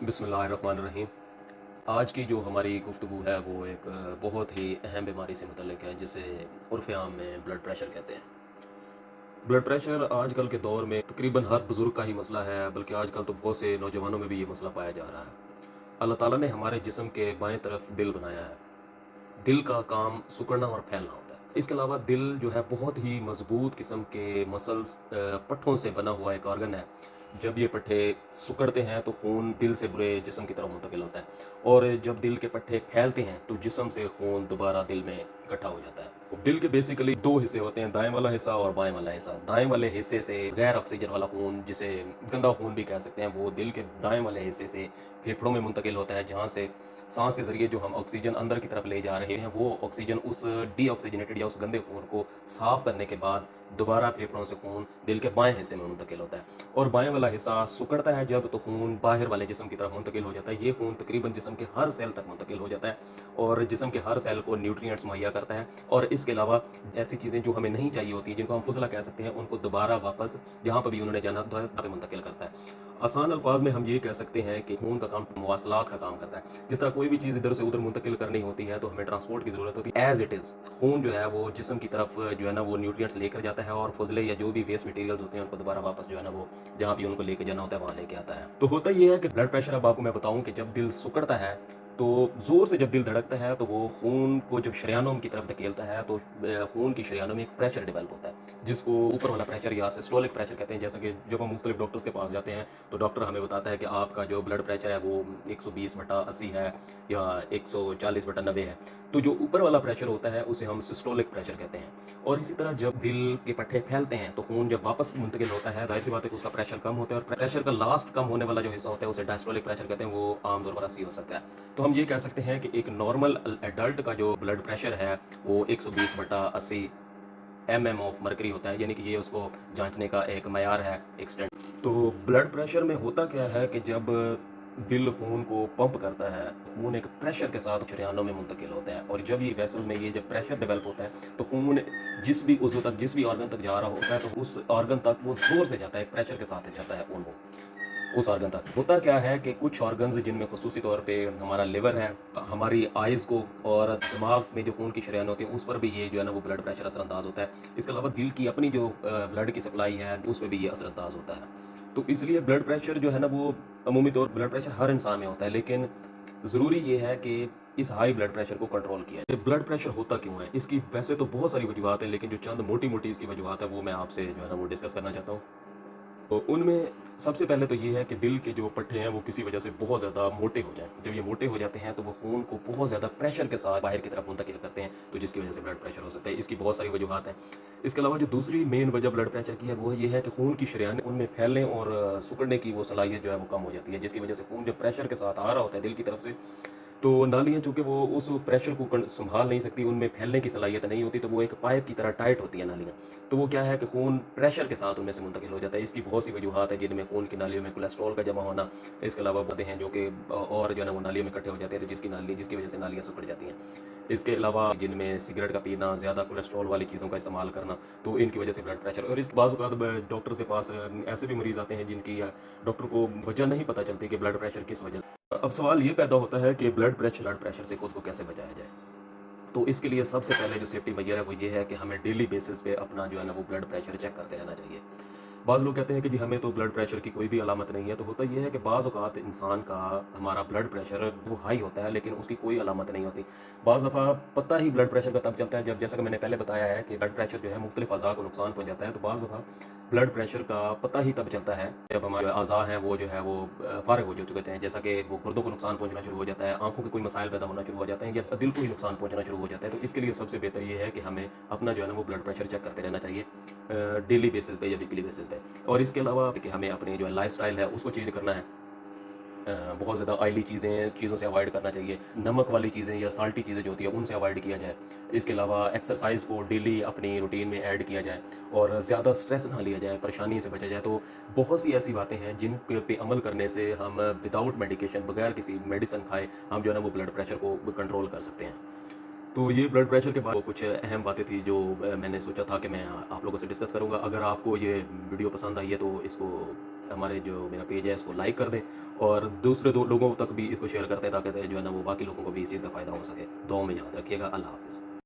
बिस्मिल्लाहिर्रहमानिर्रहीम। आज की जो हमारी गुफ्तगू है वो एक बहुत ही अहम बीमारी से मुतल्लिक़ है, जिसे उर्फ़ आम में ब्लड प्रेशर कहते हैं। ब्लड प्रेशर आजकल के दौर में तकरीबन हर बुज़ुर्ग का ही मसला है, बल्कि आजकल तो बहुत से नौजवानों में भी ये मसला पाया जा रहा है। अल्लाह ताला ने हमारे जिस्म के बाएं तरफ दिल बनाया है। दिल का काम सिकुड़ना और फैलना होता है। इसके अलावा दिल जो है बहुत ही मजबूत किस्म के मसल्स पट्ठों से बना हुआ एक ऑर्गन है। जब ये पट्ठे सिकुड़ते हैं तो खून दिल से पूरे जिस्म की तरफ मुंतकिल होता है, और जब दिल के पट्ठे फैलते हैं तो जिस्म से खून दोबारा दिल में इकट्ठा हो जाता है। दिल के बेसिकली दो हिस्से होते हैं, दाएं वाला हिस्सा और बाएं वाला हिस्सा। दाएं वाले हिस्से से गैर ऑक्सीजन वाला खून, जिसे गंदा खून भी कह सकते हैं, वो दिल के दाएं वाले हिस्से से फेफड़ों में मुंतकिल होता है, जहाँ से सांस के ज़रिए जो हम ऑक्सीजन अंदर की तरफ ले जा रहे हैं, वो ऑक्सीजन उस डीऑक्सीजनेटेड या उस गंदे खून को साफ़ करने के बाद दोबारा फेफड़ों से खून दिल के बाएं हिस्से में मुंतकिल होता है। और बाएं वाला हिस्सा सिकुड़ता है जब, तो खून बाहर वाले जिस्म की तरफ मुंतकिल हो जाता है। ये खून तकरीबन जिस्म के हर सेल तक मुंतकिल हो जाता है और जिस्म के हर सेल को न्यूट्रिएंट्स मुहैया करता है। और इसके अलावा ऐसी चीज़ें जो हमें नहीं चाहिए होती, जिनको हम फुजला कह सकते हैं, उनको दोबारा वापस जहाँ पर भी उन्होंने जाना था वहाँ पे मुंतकिल करता है। आसान अल्फाज में हम ये कह सकते हैं कि खून का काम मवासलात का काम करता है। जिस तरह कोई भी चीज़ इधर से उधर मुंतकिल करनी होती है तो हमें ट्रांसपोर्ट की ज़रूरत होती है, एज इट इज़ खून जो है वो जिस्म की तरफ जो है ना वो न्यूट्रिएंट्स लेकर जाता है, और फजले या जो भी वेस्ट मटेरियल्स होते हैं उनको दोबारा वापस जो है ना वो जहाँ भी उनको लेके जाना होता है वहाँ लेके आता है। तो होता ये है कि ब्लड प्रेशर, अब आपको मैं बताऊँ कि जब दिल सिकुड़ता है तो ज़ोर से जब दिल धड़कता है तो वो खून को जब शरेयानों की तरफ धकेलता है तो खून की शरेयानों में एक प्रेशर डेवलप होता है, जिसको ऊपर वाला प्रेशर या सिस्टोलिक प्रेशर कहते हैं। जैसा कि जब हम मुख्तलिफ डॉक्टर्स के पास जाते हैं तो डॉक्टर हमें बताता है कि आपका जो ब्लड प्रेशर है वो 120/80 है या 140/90 है। तो जो ऊपर वाला प्रेशर होता है उसे हम सिस्टोलिक प्रेशर कहते हैं। और इसी तरह जब दिल के पट्टे फैलते हैं तो खून जब वापस मुंतकिल होता है, जाहिर सी बात है कि उसका प्रेशर कम होता है, और प्रेशर का लास्ट कम होने वाला जो हिस्सा होता है उसे डायस्टोलिक प्रेशर कहते हैं। वो आमतौर पर 80 हो सकता है। तो हम ये कह सकते हैं कि एक नॉर्मल एडल्ट का जो ब्लड प्रेशर है वो 120/80 mm ऑफ मरकरी होता है, यानी कि ये उसको जांचने का एक मयार है, एक स्टैंड। तो ब्लड प्रेशर में होता क्या है कि जब दिल खून को पंप करता है, खून एक प्रेशर के साथ शरेयानों में मुंतकिल होता है, और जब ये वेसल में ये जब प्रेशर डेवलप होता है तो खून जिस भी उज़्व तक, जिस भी ऑर्गन तक जा रहा होता है तो उस ऑर्गन तक वो जोर से जाता है, प्रेशर के साथ जाता है खून वो उस ऑर्गन तक। होता क्या है कि कुछ ऑर्गन्स जिनमें खुसूसी तौर पे हमारा लिवर है, हमारी आइज़ को और दिमाग में जो खून की शरेयान होती है उस पर भी ये जो है ना वो ब्लड प्रेशर असरअंदाज होता है। इसके अलावा दिल की अपनी जो ब्लड की सप्लाई है उस पर भी ये असरअंदाज होता है। तो इसलिए ब्लड प्रेशर जो है ना वो अमूमी तौर ब्लड प्रेशर हर इंसान में होता है, लेकिन ज़रूरी ये है कि इस हाई ब्लड प्रेशर को कंट्रोल किया जाए। ब्लड प्रेशर होता क्यों है, इसकी वैसे तो बहुत सारी वजूहत हैं, लेकिन जो चंद मोटी मोटी इसकी वजूहत है वो मैं आपसे जो है ना वो डिस्कस करना चाहता हूँ। तो उनमें सबसे पहले तो ये है कि दिल के जो पट्टे हैं वो किसी वजह से बहुत ज़्यादा मोटे हो जाएं। जब ये मोटे हो जाते हैं तो वो खून को बहुत ज़्यादा प्रेशर के साथ बाहर की तरफ मुंतकिल करते हैं, तो जिसकी वजह से ब्लड प्रेशर हो सकता है। इसकी बहुत सारी वजूहत हैं। इसके अलावा जो दूसरी मेन वजह ब्लड प्रेशर की है वो ये है कि खून की शरेयानें उनमें फैलने और सिकुड़ने की वो सलाहियत जो है वो कम हो जाती है, जिसकी वजह से खून जब प्रेशर के साथ आ रहा होता है दिल की तरफ से, तो नालियाँ चूँकि वो उस प्रेशर को संभाल नहीं सकती, उनमें फैलने की सलाहियत नहीं होती, तो वो एक पाइप की तरह टाइट होती है नालियाँ। तो वो क्या है कि खून प्रेशर के साथ उनमें से मुंतकिल हो जाता है। इसकी बहुत सी वजूहत है, जिनमें खून की नालियों में कोलेस्ट्रॉल का जमा होना, इसके अलावा बातें हैं जो कि और जो है ना वो नालियों में इकट्ठे हो जाते हैं, तो जिसकी वजह से नालियाँ सिकुड़ जाती हैं। इसके अलावा जिनमें सिगरेट का पीना, ज़्यादा कोलेस्ट्रॉल वाली चीज़ों का इस्तेमाल करना, तो इनकी वजह से ब्लड प्रेशर। और इस बाज़ औक़ात डॉक्टर्स के पास ऐसे भी मरीज़ आते हैं जिनकी डॉक्टर को वजह नहीं पता चलती कि ब्लड प्रेशर किस वजह से। अब सवाल ये पैदा होता है कि ब्लड प्रेशर से खुद को कैसे बचाया जाए। तो इसके लिए सबसे पहले जो सेफ्टी मेजर है वो ये है कि हमें डेली बेसिस पे अपना जो है ना वो ब्लड प्रेशर चेक करते रहना चाहिए। बाज़ लोग कहते हैं कि जी हमें तो ब्लड प्रेशर की कोई भी अलामत नहीं है, तो होता ये है कि बाज़ औक़ात इंसान का हमारा ब्लड प्रेशर वो हाई होता है लेकिन उसकी कोई अलामत नहीं होती। बाज़ दफ़ा पता ही ब्लड प्रेशर का तब चलता है जब, जैसा कि मैंने पहले बताया है कि ब्लड प्रेशर जो है मुख्तलिफ अज़ा को नुकसान पहुँचाता है, तो बाज़ दफ़ा ब्लड प्रेशर का पता ही तब चलता है जब हमारे अज़ा हैं वो जो है वो फ़ारिग हो चुके हैं। जैसा कि वो गुर्दों को नुकसान पहुँचना शुरू हो जाता है, आँखों के कोई मसाइल पैदा होना शुरू हो जाते हैं, या दिल को ही नुकसान पहुँचना शुरू हो जाता है। तो इसके लिए सबसे बेहतर ये है कि हमें अपना जो है ना वो ब्लड प्रेशर चेक करते रहना चाहिए डेली बेसिस पे या वीकली बेसिस पे। और इसके अलावा कि हमें अपनी जो लाइफ़स्टाइल है उसको चेंज करना है। बहुत ज़्यादा ऑयली चीज़ों से अवॉइड करना चाहिए। नमक वाली चीज़ें या साल्टी चीज़ें जो होती हैं उनसे अवॉइड किया जाए। इसके अलावा एक्सरसाइज़ को डेली अपनी रूटीन में ऐड किया जाए, और ज़्यादा स्ट्रेस ना लिया जाए, परेशानी से बचा जाए। तो बहुत सी ऐसी बातें हैं जिन पे अमल करने से हम विदाउट मेडिकेशन, बगैर किसी मेडिसिन खाए, हम जो है ना वो ब्लड प्रेशर को कंट्रोल कर सकते हैं। تو یہ بلڈ پریشر کے بعد وہ کچھ اہم باتیں تھی جو میں نے سوچا تھا کہ میں آپ لوگوں سے ڈسکس کروں گا. اگر آپ کو یہ ویڈیو پسند آئی ہے تو اس کو ہمارے جو میرا پیج ہے اس کو لائک کر دیں اور دوسرے دو لوگوں تک بھی اس کو شیئر کرتے ہیں تاکہ جو ہے نا وہ باقی لوگوں کو بھی اس چیز کا فائدہ ہو سکے. دعاؤں میں یاد رکھیے گا. اللہ حافظ.